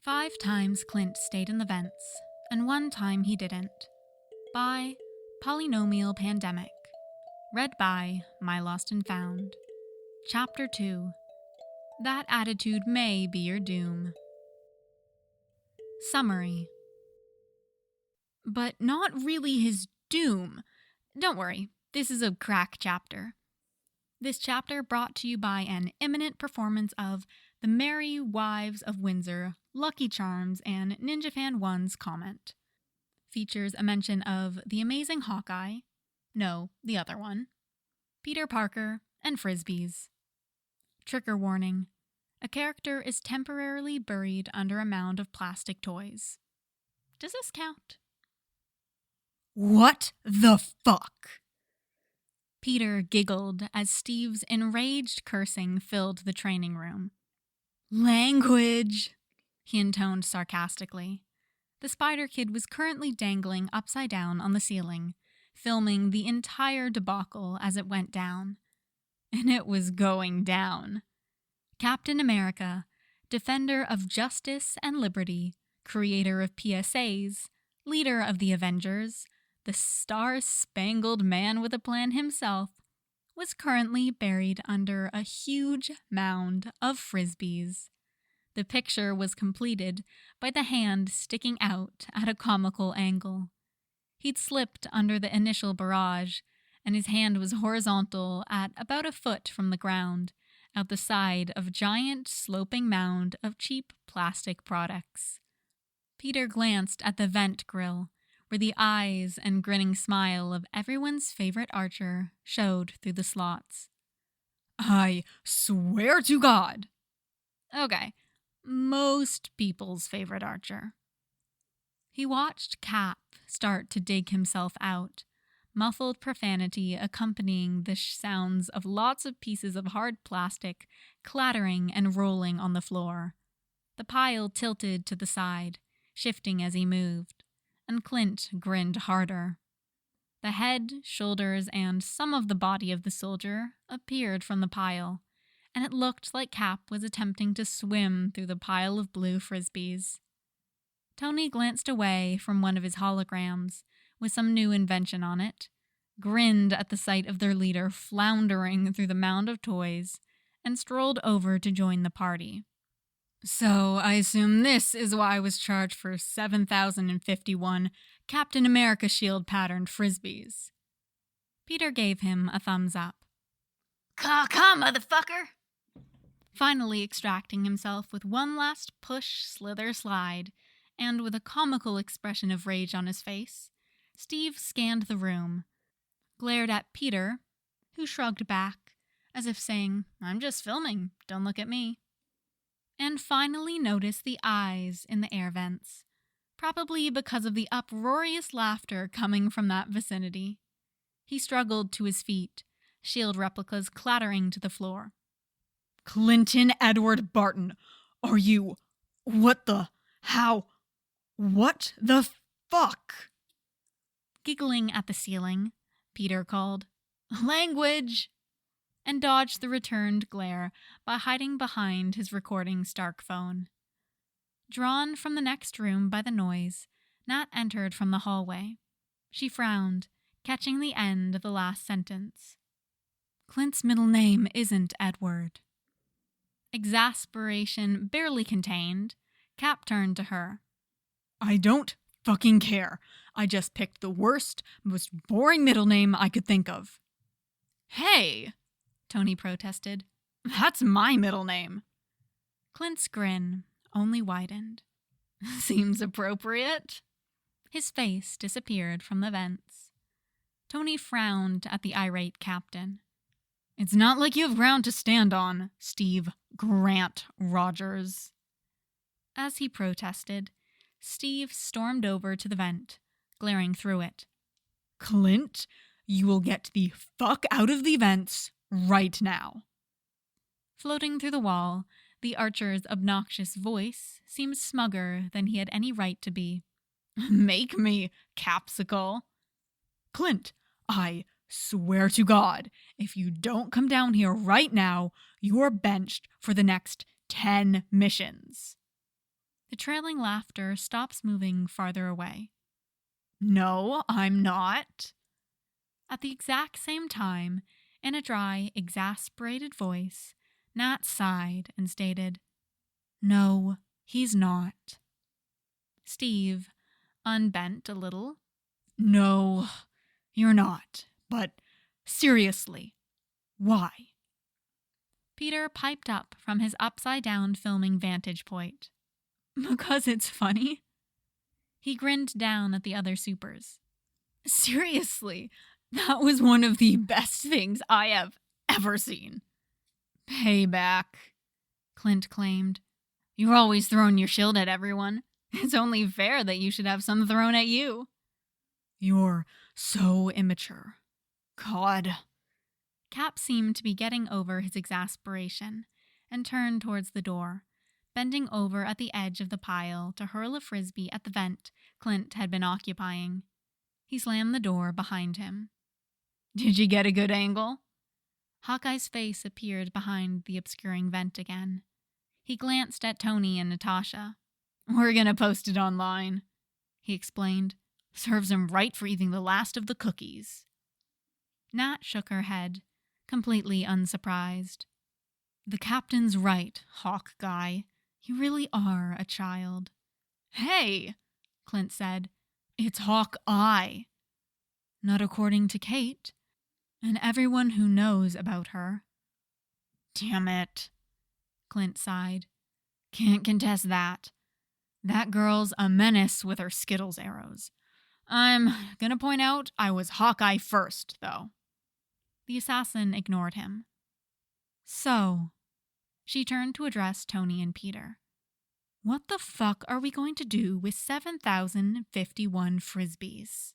5 times Clint stayed in the vents, and 1 time he didn't. By PolynomialPandemic. Read by My Lost and Found. Chapter 2. That attitude may be your doom. Summary. But not really his doom. Don't worry, this is a crack chapter. This chapter brought to you by an imminent performance of The Merry Wives of Windsor, Lucky Charms, and Ninja Fan 1's comment. Features a mention of The Amazing Hawkeye, no, the other one, Peter Parker, and Frisbees. Trigger warning. A character is temporarily buried under a mound of plastic toys. Does this count? What the fuck? Peter giggled as Steve's enraged cursing filled the training room. Language, he intoned sarcastically. The Spider Kid was currently dangling upside down on the ceiling, filming the entire debacle as it went down. And it was going down. Captain America, defender of justice and liberty, creator of PSAs, leader of the Avengers, the star-spangled man with a plan himself, was currently buried under a huge mound of Frisbees. The picture was completed by the hand sticking out at a comical angle. He'd slipped under the initial barrage, and his hand was horizontal at about a foot from the ground, out the side of a giant sloping mound of cheap plastic products. Peter glanced at the vent grill, where the eyes and grinning smile of everyone's favorite archer showed through the slots. I swear to God. Okay, most people's favorite archer. He watched Cap start to dig himself out, muffled profanity accompanying the sounds of lots of pieces of hard plastic clattering and rolling on the floor. The pile tilted to the side, shifting as he moved, and Clint grinned harder. The head, shoulders, and some of the body of the soldier appeared from the pile, and it looked like Cap was attempting to swim through the pile of blue Frisbees. Tony glanced away from one of his holograms, with some new invention on it, grinned at the sight of their leader floundering through the mound of toys, and strolled over to join the party. So, I assume this is why I was charged for 7,051 Captain America shield-patterned Frisbees. Peter gave him a thumbs up. Caw, motherfucker! Finally extracting himself with one last push, slither, slide, and with a comical expression of rage on his face, Steve scanned the room, glared at Peter, who shrugged back, as if saying, "I'm just filming, don't look at me," and finally noticed the eyes in the air vents, probably because of the uproarious laughter coming from that vicinity. He struggled to his feet, shield replicas clattering to the floor. Clinton Edward Barton, are you... what the... how... what the fuck? Giggling at the ceiling, Peter called, "Language!" and dodged the returned glare by hiding behind his recording Stark phone. Drawn from the next room by the noise, Nat entered from the hallway. She frowned, catching the end of the last sentence. Clint's middle name isn't Edward. Exasperation barely contained, Cap turned to her. I don't fucking care. I just picked the worst, most boring middle name I could think of. Hey, Tony protested. That's my middle name. Clint's grin only widened. Seems appropriate. His face disappeared from the vents. Tony frowned at the irate captain. It's not like you have ground to stand on, Steve Grant Rogers. As he protested, Steve stormed over to the vent, glaring through it. Clint, you will get the fuck out of the vents right now. Floating through the wall, the archer's obnoxious voice seemed smugger than he had any right to be. Make me, Capsicle. Clint, I swear to God, if you don't come down here right now, you're benched for the next 10 missions. The trailing laughter stops moving farther away. No, I'm not. At the exact same time, in a dry, exasperated voice, Nat sighed and stated, No, he's not. Steve unbent a little. No, you're not. But seriously, why? Peter piped up from his upside-down filming vantage point. Because it's funny. He grinned down at the other supers. Seriously, that was one of the best things I have ever seen. Payback, Clint claimed. You're always throwing your shield at everyone. It's only fair that you should have some thrown at you. You're so immature. God. Cap seemed to be getting over his exasperation and turned towards the door, bending over at the edge of the pile to hurl a frisbee at the vent Clint had been occupying. He slammed the door behind him. Did you get a good angle? Hawkeye's face appeared behind the obscuring vent again. He glanced at Tony and Natasha. We're gonna post it online, he explained. Serves him right for eating the last of the cookies. Nat shook her head, completely unsurprised. The captain's right, Hawk guy. You really are a child. Hey, Clint said. It's Hawk-Eye. Not according to Kate, and everyone who knows about her. Damn it, Clint sighed. Can't contest that. That girl's a menace with her Skittles arrows. I'm gonna point out I was Hawkeye first, though. The assassin ignored him. So, she turned to address Tony and Peter. What the fuck are we going to do with 7,051 frisbees?